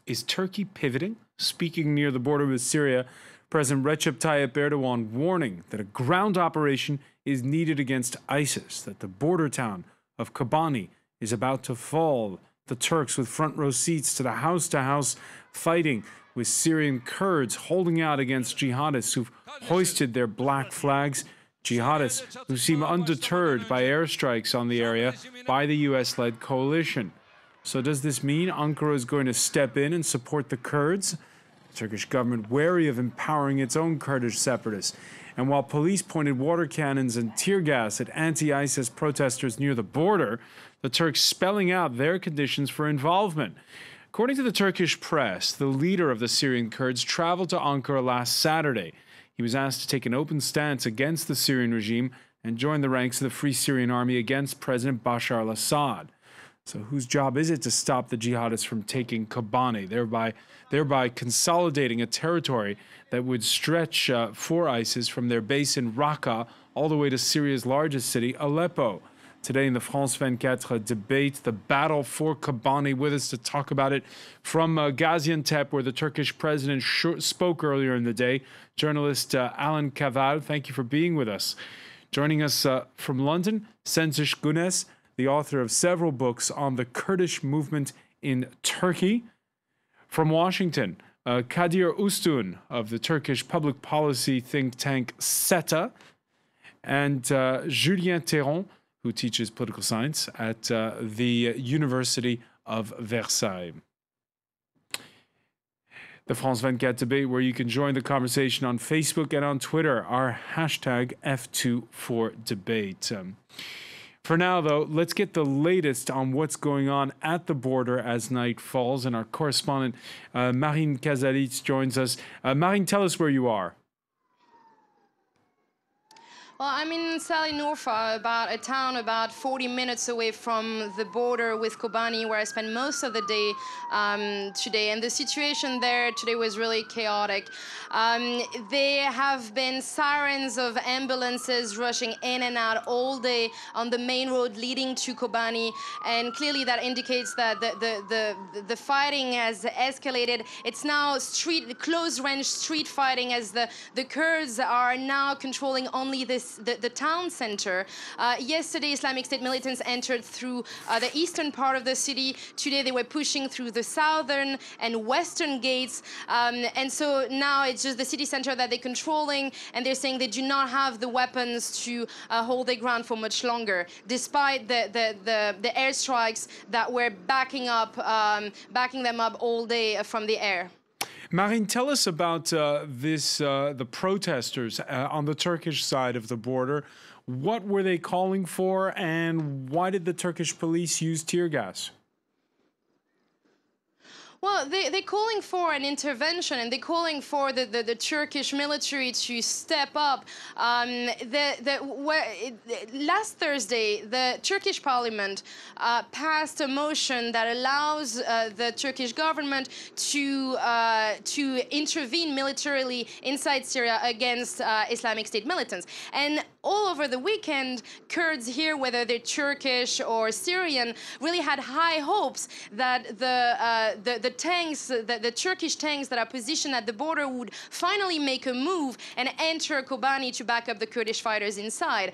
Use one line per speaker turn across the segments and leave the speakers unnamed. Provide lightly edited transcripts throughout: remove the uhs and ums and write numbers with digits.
Is Turkey pivoting? Speaking near the border with Syria, President Recep Tayep Erdogan warning that a ground operation is needed against ISIS, that the border town of Kobani is about to fall. The Turks with front row seats to the house-to-house fighting with Syrian Kurds holding out against jihadists who've hoisted their black flags. Jihadists who seem undeterred by airstrikes on the area by the US-led coalition. So does this mean Ankara is going to step in and support the Kurds? The Turkish government wary of empowering its own Kurdish separatists. And while police pointed water cannons and tear gas at anti-ISIS protesters near the border, the Turks spelling out their conditions for involvement. According to the Turkish press, the leader of the Syrian Kurds traveled to Ankara last Saturday. He was asked to take an open stance against the Syrian regime and join the ranks of the Free Syrian Army against President Bashar al-Assad. So whose job is it to stop the jihadists from taking Kobani, thereby consolidating a territory that would stretch for ISIS from their base in Raqqa all the way to Syria's largest city, Aleppo? Today in the France 24 debate, the battle for Kobani. With us to talk about it from Gaziantep, where the Turkish president spoke earlier in the day, journalist Alan Kaval. Thank you for being with us. Joining us from London, Sensish Gunes, the author of several books on the Kurdish movement in Turkey. From Washington, Kadir Ustun of the Turkish public policy think tank SETA, and Julien Théron, who teaches political science at the University of Versailles. The France 24 debate, where you can join the conversation on Facebook and on Twitter, our hashtag F24debate. For now, though, let's get the latest on what's going on at the border as night falls. And our correspondent, Marine Kazalitz, joins us. Marine, tell us where you are.
Well, I'm in Sali-Norfa, about a town about 40 minutes away from the border with Kobani, where I spent most of the day today. And the situation there today was really chaotic. There have been sirens of ambulances rushing in and out all day on the main road leading to Kobani. And clearly that indicates that the fighting has escalated. It's now close-range street fighting, as the Kurds are now controlling only the town center. Yesterday, Islamic State militants entered through the eastern part of the city. Today, they were pushing through the southern and western gates. And so now it's just the city center that they're controlling, and they're saying they do not have the weapons to hold their ground for much longer, despite the airstrikes that were backing them up all day from the air.
Marine, tell us about the protesters on the Turkish side of the border. What were they calling for, and why did the Turkish police use tear gas?
Well, they're calling for an intervention, and they're calling for the Turkish military to step up. Last Thursday, the Turkish parliament passed a motion that allows the Turkish government to intervene militarily inside Syria against Islamic State militants. And all over the weekend, Kurds here, whether they're Turkish or Syrian, really had high hopes that the Turkish tanks that are positioned at the border would finally make a move and enter Kobani to back up the Kurdish fighters inside.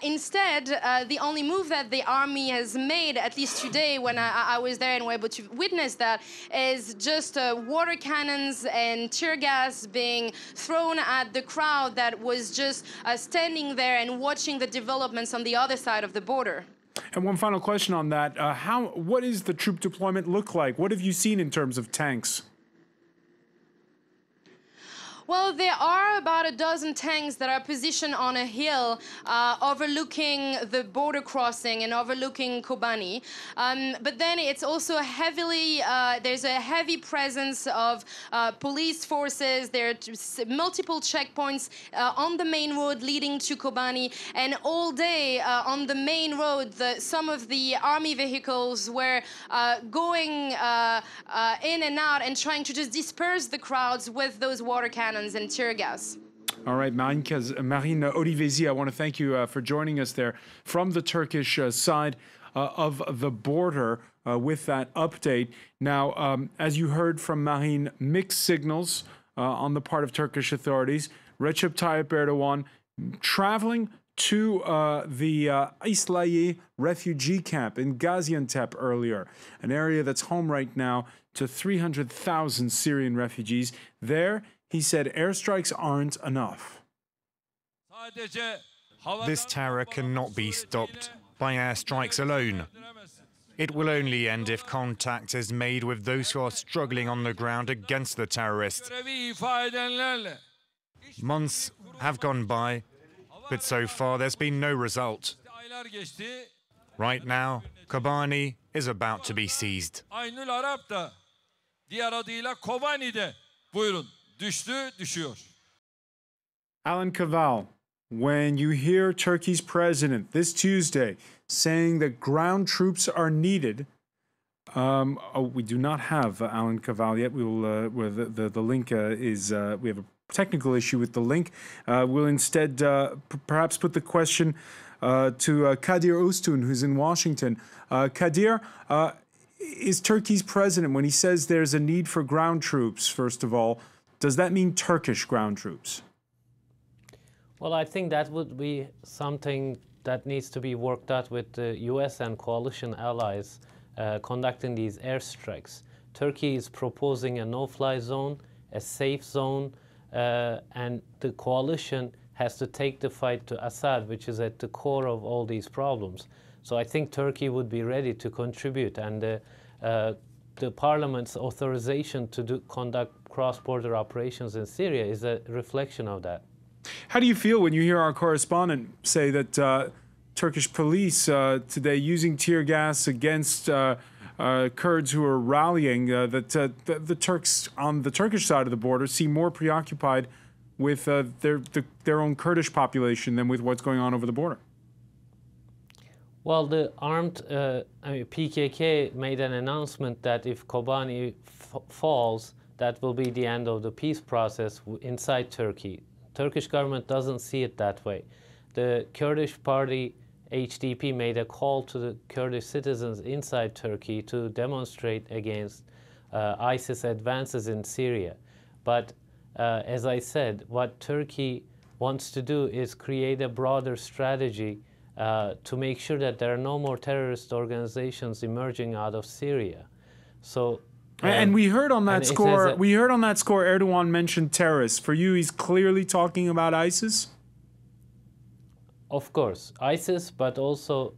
Instead, the only move that the army has made, at least today when I was there and were able to witness that, is just water cannons and tear gas being thrown at the crowd that was just standing there and watching the developments on the other side of the border.
And one final question on that. What does the troop deployment look like? What have you seen in terms of tanks?
Well, there are about a dozen tanks that are positioned on a hill overlooking the border crossing and overlooking Kobani. But then it's also there's a heavy presence of police forces. There are multiple checkpoints on the main road leading to Kobani. And all day on the main road, some of the army vehicles were going in and out and trying to just disperse the crowds with those water cannons and tear gas.
All right, Marine Olivesi, I want to thank you for joining us there from the Turkish side of the border with that update. Now, as you heard from Marine, mixed signals on the part of Turkish authorities. Recep Tayyip Erdogan traveling to the İslahiye refugee camp in Gaziantep earlier, an area that's home right now to 300,000 Syrian refugees. There, he said airstrikes aren't enough.
This terror cannot be stopped by airstrikes alone. It will only end if contact is made with those who are struggling on the ground against the terrorists. Months have gone by, but so far there's been no result. Right now, Kobani is about to be seized.
Alan Kaval, when you hear Turkey's president this Tuesday saying that ground troops are needed, we do not have Alan Kaval yet. We will. The link is. We have a technical issue with the link. We'll instead perhaps put the question to Kadir Ustun, who's in Washington. Kadir, is Turkey's president, when he says there's a need for ground troops, first of all, does that mean Turkish ground troops?
Well, I think that would be something that needs to be worked out with the US and coalition allies conducting these airstrikes. Turkey is proposing a no-fly zone, a safe zone, and the coalition has to take the fight to Assad, which is at the core of all these problems. So I think Turkey would be ready to contribute, and the parliament's authorization to conduct cross-border operations in Syria is a reflection of that.
How do you feel when you hear our correspondent say that Turkish police today using tear gas against Kurds who are rallying, that the Turks on the Turkish side of the border seem more preoccupied with their own Kurdish population than with what's going on over the border?
Well, the armed PKK made an announcement that if Kobani falls, that will be the end of the peace process inside Turkey. Turkish government doesn't see it that way. The Kurdish party HDP made a call to the Kurdish citizens inside Turkey to demonstrate against ISIS advances in Syria. But as I said, what Turkey wants to do is create a broader strategy to make sure that there are no more terrorist organizations emerging out of Syria. So,
and we heard on that score. We heard on that score. Erdogan mentioned terrorists. For you, he's clearly talking about ISIS.
Of course, ISIS, but also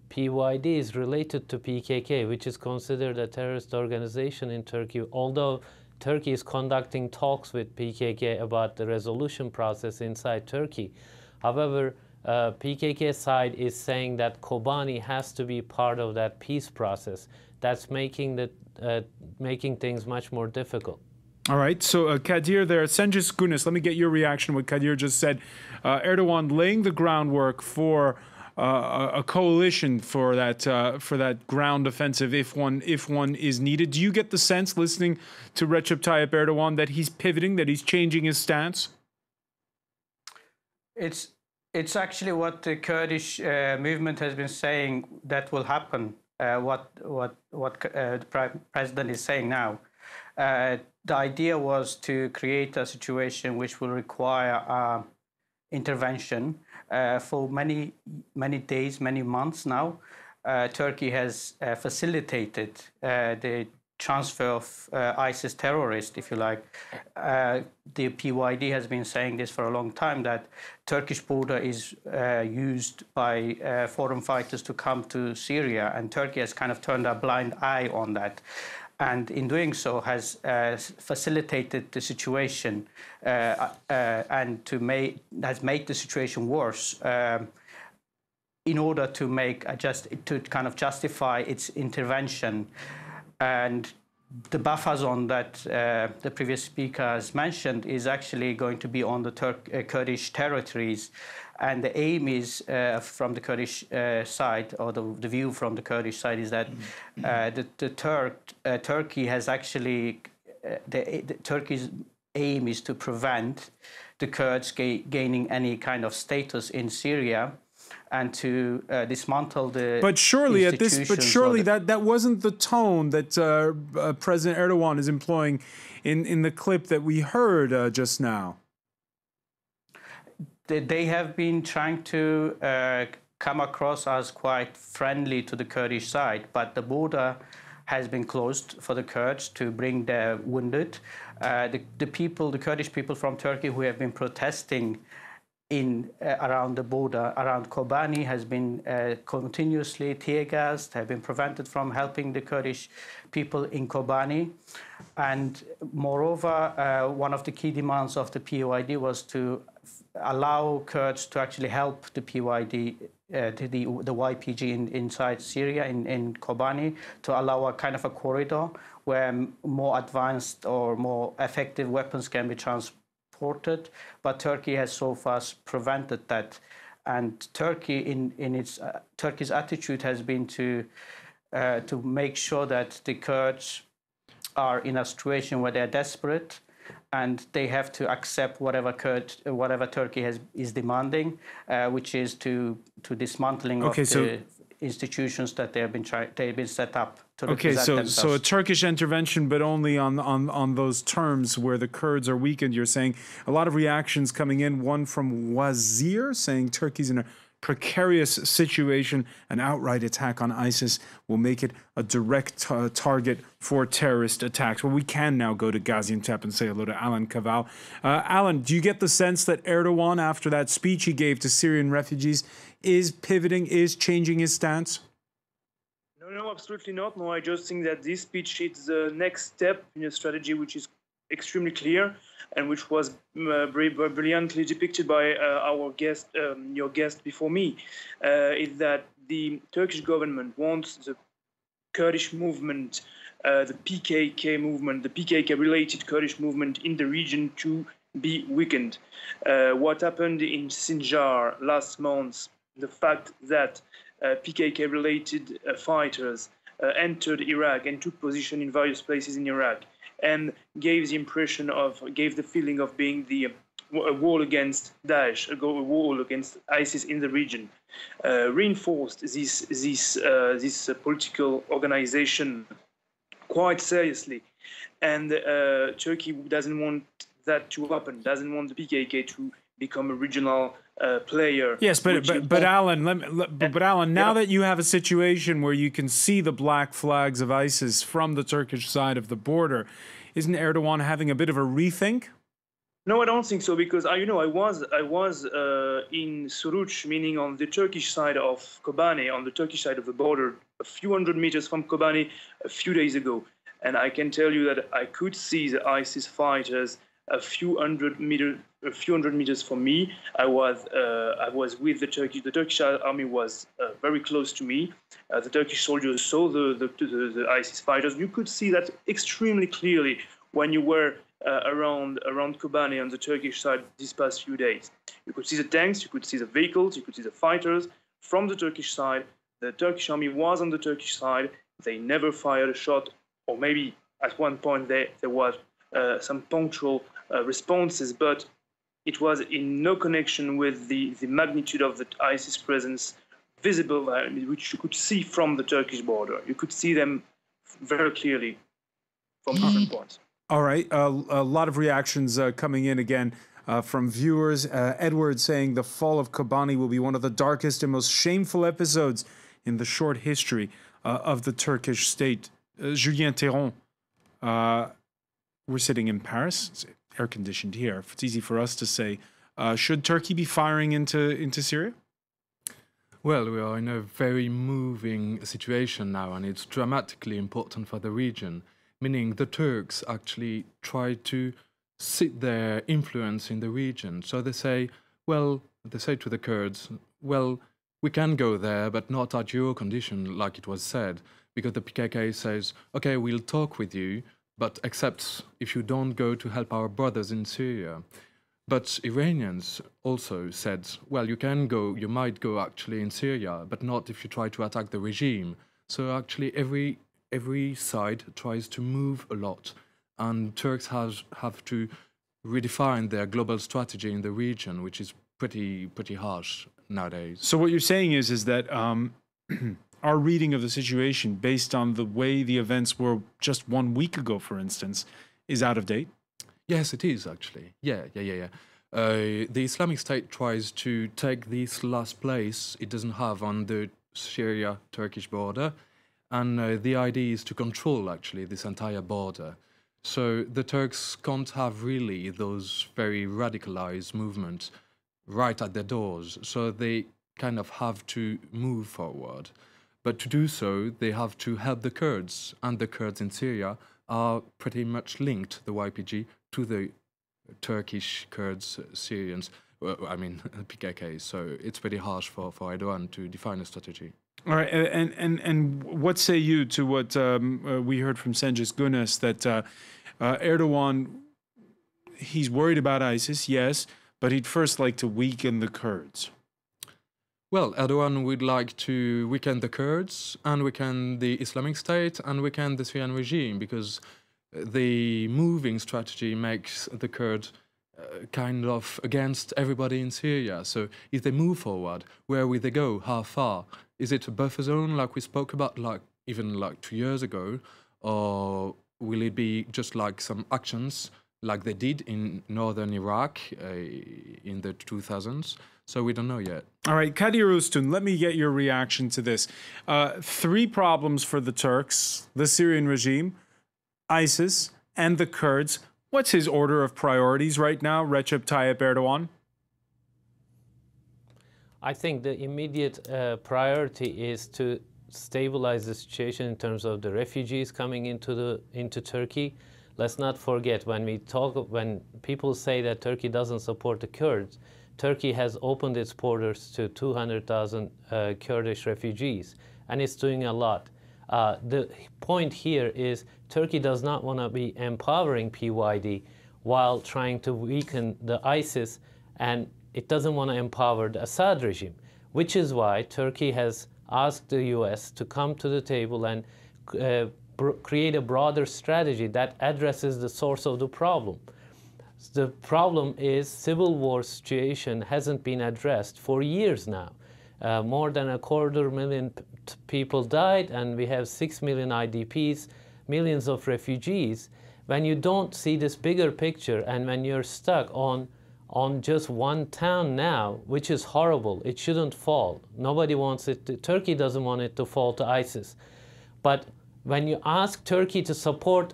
PYD is related to PKK, which is considered a terrorist organization in Turkey. Although Turkey is conducting talks with PKK about the resolution process inside Turkey. However, PKK side is saying that Kobani has to be part of that peace process. That's making things much more difficult.
All right, so Kadir there, Cengiz Günis, let me get your reaction to what Kadir just said. Erdogan laying the groundwork for a coalition for that ground offensive if one is needed. Do you get the sense, listening to Recep Tayyip Erdogan, that he's pivoting, that he's changing his stance?
It's actually what the Kurdish movement has been saying that will happen. What the president is saying now. The idea was to create a situation which will require intervention for many days, many months now. Turkey has facilitated the transfer of ISIS terrorists, if you like. The PYD has been saying this for a long time, that Turkish border is used by foreign fighters to come to Syria, and Turkey has kind of turned a blind eye on that. And in doing so has facilitated the situation and has made the situation worse in order to kind of justify its intervention. And the buffer zone that the previous speaker has mentioned is actually going to be on the Kurdish territories. And the aim is, from the Kurdish side, or the view from the Kurdish side, is that Turkey has actually, Turkey's aim is to prevent the Kurds gaining any kind of status in Syria, and to dismantle the
But surely that wasn't the tone that President Erdogan is employing in the clip that we heard just now.
They have been trying to come across as quite friendly to the Kurdish side, but the border has been closed for the Kurds to bring their wounded. The Kurdish people from Turkey who have been protesting around the border, around Kobani, has been continuously tear gassed, have been prevented from helping the Kurdish people in Kobani. And moreover, one of the key demands of the PYD was to allow Kurds to actually help the PYD, the YPG inside Syria, in Kobani, to allow a kind of a corridor where more advanced or more effective weapons can be transported. But Turkey has so far prevented that. And Turkey, Turkey's attitude has been to make sure that the Kurds are in a situation where they're desperate, and they have to accept whatever Turkey is demanding, which is to dismantling of the institutions that they've been set up to represent themselves.
So a Turkish intervention, but only on those terms where the Kurds are weakened. You're saying a lot of reactions coming in. One from Wazir saying Turkey's in a precarious situation. An outright attack on ISIS will make it a direct target for terrorist attacks. Well, we can now go to Gaziantep and say hello to Alan Kaval. Alan, do you get the sense that Erdogan, after that speech he gave to Syrian refugees, is pivoting, is changing his stance?
No, absolutely not. No, I just think that this speech is the next step in a strategy which is extremely clear and which was brilliantly depicted by our guest, your guest before me, is that the Turkish government wants the Kurdish movement, the PKK movement, the PKK-related Kurdish movement in the region to be weakened. What happened in Sinjar last month, the fact that PKK-related fighters entered Iraq and took position in various places in Iraq, and gave the feeling of being a wall against Daesh, a wall against ISIS in the region, reinforced this political organization quite seriously. And Turkey doesn't want that to happen, doesn't want the PKK to become a regional player.
Yes, but Alan, now that you have a situation where you can see the black flags of ISIS from the Turkish side of the border, isn't Erdogan having a bit of a rethink?
No, I don't think so, because I was in Suruç, meaning on the Turkish side of Kobani, on the Turkish side of the border, a few hundred meters from Kobani a few days ago, and I can tell you that I could see the ISIS fighters a few hundred meters from me. I was with the Turkish. The Turkish army was very close to me. The Turkish soldiers saw the ISIS fighters. You could see that extremely clearly when you were around Kobani on the Turkish side these past few days. You could see the tanks, you could see the vehicles, you could see the fighters from the Turkish side. The Turkish army was on the Turkish side. They never fired a shot, or maybe at one point there was some punctual responses, but it was in no connection with the magnitude of the ISIS presence visible, which you could see from the Turkish border. You could see them very clearly from different points.
All right, a lot of reactions coming in again from viewers. Edward saying the fall of Kobani will be one of the darkest and most shameful episodes in the short history of the Turkish state. Julien Théron, we're sitting in Paris. It's air-conditioned here. It's easy for us to say, should Turkey be firing into Syria?
Well, we are in a very moving situation now, and it's dramatically important for the region, meaning the Turks actually try to sit their influence in the region. So they say to the Kurds, well, we can go there, but not at your condition, like it was said, because the PKK says, okay, we'll talk with you, but except if you don't go to help our brothers in Syria. But Iranians also said, well, you can go, you might go actually in Syria, but not if you try to attack the regime. So actually every side tries to move a lot, and Turks have to redefine their global strategy in the region, which is pretty harsh nowadays.
So what you're saying is that our reading of the situation, based on the way the events were just 1 week ago, for instance, is out of date?
Yes, it is actually. Yeah. The Islamic State tries to take this last place it doesn't have on the Syria-Turkish border, and the idea is to control actually this entire border. So the Turks can't have really those very radicalized movements right at their doors, so they kind of have to move forward. But to do so, they have to help the Kurds, and the Kurds in Syria are pretty much linked, the YPG, to the Turkish Kurds, Syrians, PKK. So it's pretty harsh for Erdogan to define a strategy.
All right, and what say you to what we heard from Cengiz Güneş, that Erdogan, he's worried about ISIS, yes, but he'd first like to weaken the Kurds?
Well, Erdogan would like to weaken the Kurds and weaken the Islamic State and weaken the Syrian regime, because the moving strategy makes the Kurds kind of against everybody in Syria. So if they move forward, where will they go? How far? Is it a buffer zone like we spoke about even 2 years ago? Or will it be just like some actions like they did in northern Iraq in the 2000s? So we don't know yet.
All right, Kadir Ustun, let me get your reaction to this. 3 problems for the Turks: the Syrian regime, ISIS, and the Kurds. What's his order of priorities right now, Recep Tayyip Erdogan?
I think the immediate priority is to stabilize the situation in terms of the refugees coming into Turkey. Let's not forget, when people say that Turkey doesn't support the Kurds, Turkey has opened its borders to 200,000 Kurdish refugees, and it's doing a lot. The point here is Turkey does not want to be empowering PYD while trying to weaken the ISIS, and it doesn't want to empower the Assad regime, which is why Turkey has asked the US to come to the table and create a broader strategy that addresses the source of the problem. The problem is civil war situation hasn't been addressed for years now. More than 250,000 people died, and we have 6 million IDPs, millions of refugees. When you don't see this bigger picture, and when you're stuck on just one town now, which is horrible, it shouldn't fall. Nobody wants it to, Turkey doesn't want it to fall to ISIS. But when you ask Turkey to support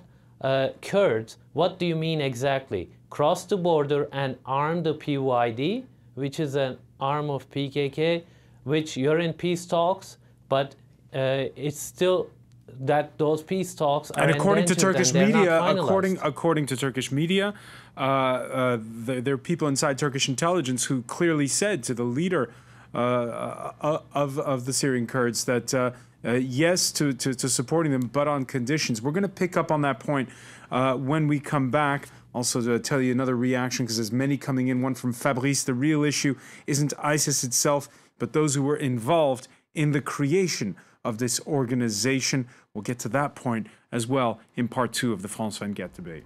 Kurds, what do you mean exactly? Cross the border and arm the PYD, which is an arm of PKK, which you're in peace talks, but it's still that those peace talks are,
and according to Turkish media, according to Turkish media, there are people inside Turkish intelligence who clearly said to the leader of the Syrian Kurds that yes to supporting them, but on conditions. We're going to pick up on that point when we come back. Also to tell you another reaction, because there's many coming in. One from Fabrice: the real issue isn't ISIS itself, but those who were involved in the creation of this organization. We'll get to that point as well in part 2 of the France 24 debate.